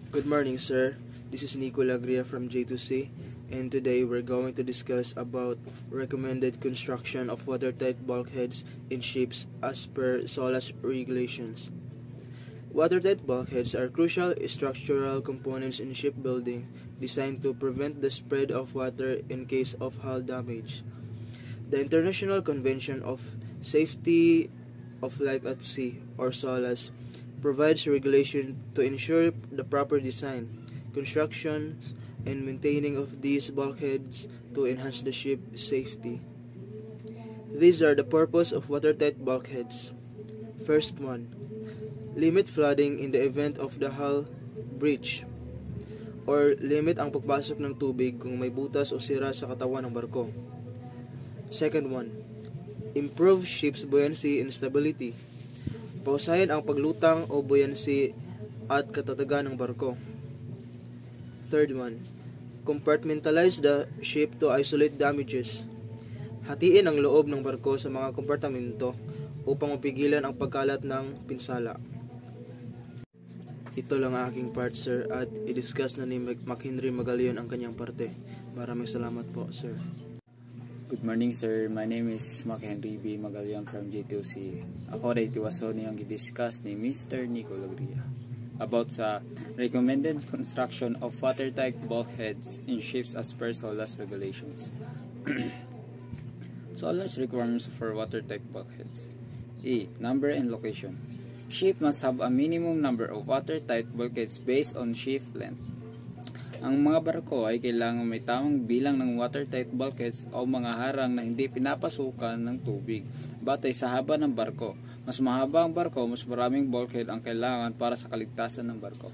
Good morning, sir. This is Nico Lagria from J2C, and today we're going to discuss about recommended construction of watertight bulkheads in ships as per SOLAS regulations. Watertight bulkheads are crucial structural components in shipbuilding designed to prevent the spread of water in case of hull damage. The International Convention of Safety of Life at Sea, or SOLAS, provides regulation to ensure the proper design, construction, and maintaining of these bulkheads to enhance the ship safety. These are the purpose of watertight bulkheads. First one, limit flooding in the event of the hull breach, or limit ang pagpasok ng tubig kung may butas o sira sa katawan ng barko. Second one, improve ship's buoyancy and stability. Pausahin ang paglutang o buoyancy at katatagan ng barko. Third one, compartmentalize the ship to isolate damages. Hatiin ang loob ng barko sa mga kompartamento upang mapigilan ang pagkalat ng pinsala. Ito lang aking part, sir, at i-discuss na ni McHenry Magalion ang kanyang parte. Maraming salamat po, sir. Good morning, sir. My name is McHenry B. Magalion from J2C. Ako rin tiwaso niyang i-discuss ni Mr. Nico Lagria about sa recommended construction of watertight bulkheads in ships as per SOLAS regulations. SOLAS requirements for watertight bulkheads. A. Number and location. Ship must have a minimum number of watertight bulkheads based on ship length. Ang mga barko ay kailangan may tamang bilang ng watertight bulkheads o mga harang na hindi pinapasukan ng tubig batay sa haba ng barko. Mas mahaba ang barko, mas maraming bulkhead ang kailangan para sa kaligtasan ng barko.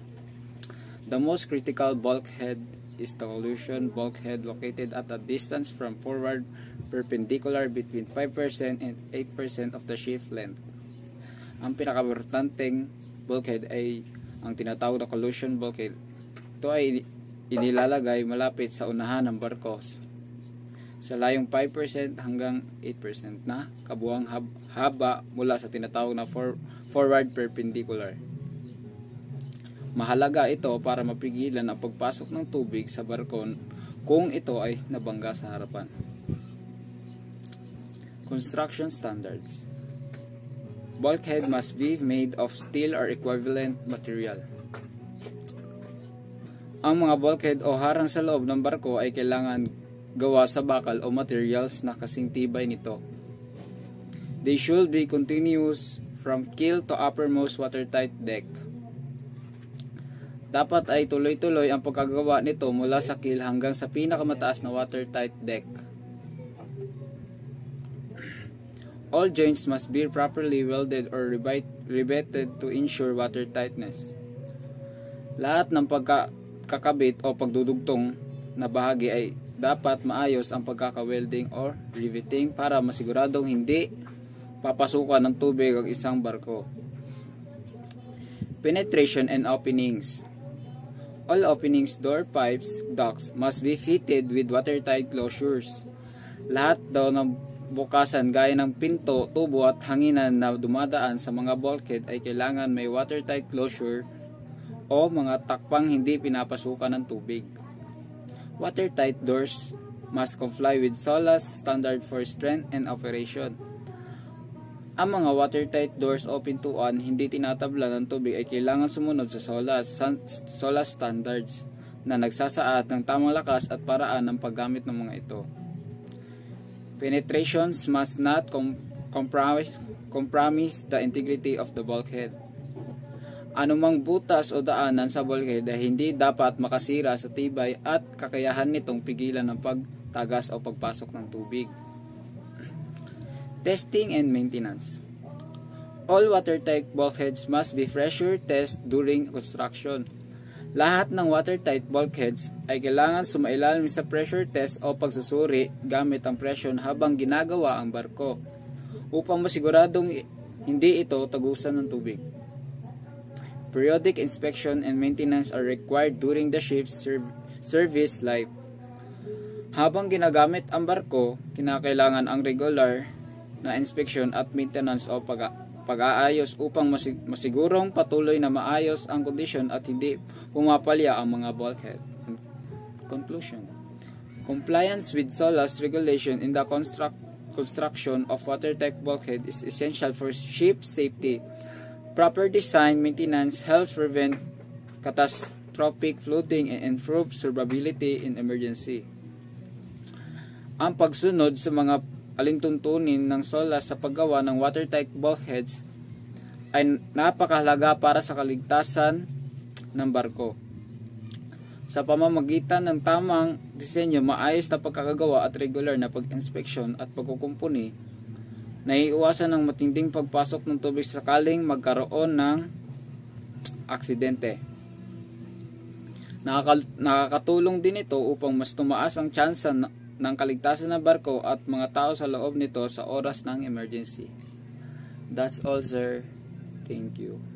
The most critical bulkhead is the collision bulkhead located at a distance from forward perpendicular between 5% and 8% of the ship length. Ang pinakaimportanteng bulkhead ay ang tinatawag na collision bulkhead. Ito ay inilalagay malapit sa unahan ng barko sa layong 5% hanggang 8% na kabuuang haba mula sa tinatawag na forward perpendicular. Mahalaga ito para mapigilan ang pagpasok ng tubig sa barko kung ito ay nabangga sa harapan. Construction standards. Bulkhead must be made of steel or equivalent material. Ang mga bulkhead o harang sa loob ng barko ay kailangan gawa sa bakal o materials na kasing tibay nito. They should be continuous from keel to uppermost watertight deck. Dapat ay tuloy-tuloy ang pagkagawa nito mula sa keel hanggang sa pinakamataas na watertight deck. All joints must be properly welded or riveted to ensure watertightness. Lahat ng kakabit o pagdudugtong na bahagi ay dapat maayos ang pagkaka-welding or riveting para masiguradong hindi papasukan ng tubig ang isang barko. Penetration and openings. All openings, door pipes, ducts must be fitted with watertight closures. Lahat daw ng bukasan gaya ng pinto, tubo at hanginan na dumadaan sa mga bulkhead ay kailangan may watertight closure o mga takpang hindi pinapasukan ng tubig. Watertight doors must comply with SOLAS standard for strength and operation. Ang mga watertight doors o pintuan hindi tinatabla ng tubig ay kailangan sumunod sa SOLAS standards na nagsasaad ng tamang lakas at paraan ng paggamit ng mga ito. Penetrations must not compromise the integrity of the bulkhead. Anumang butas o daanan sa bulkhead ay hindi dapat makasira sa tibay at kakayahan nitong pigilan ng pagtagas o pagpasok ng tubig. Testing and maintenance. All watertight bulkheads must be pressure test during construction. Lahat ng watertight bulkheads ay kailangan sumailalim sa pressure test o pagsusuri gamit ang presyon habang ginagawa ang barko upang masiguradong hindi ito tagusan ng tubig. Periodic inspection and maintenance are required during the ship's service life. Habang ginagamit ang barko, kinakailangan ang regular na inspection at maintenance o pag-aayos upang masigurong patuloy na maayos ang kondisyon at hindi pumapalya ang mga bulkhead. Conclusion. Compliance with SOLAS regulation in the construction of watertight bulkhead is essential for ship safety. Proper design, maintenance helps prevent catastrophic flooding and improve survivability in emergency. Ang pagsunod sa mga alintuntunin ng SOLAS sa paggawa ng watertight bulkheads ay napakahalaga para sa kaligtasan ng barko. Sa pamamagitan ng tamang disenyo, maayos na pagkakagawa at regular na pag-inspeksyon at pagkukumpuni, naiiwasan ang matinding pagpasok ng tubig sakaling magkaroon ng aksidente. Nakakatulong din ito upang mas tumaas ang tsansa ng kaligtasan ng barko at mga tao sa loob nito sa oras ng emergency. That's all, sir. Thank you.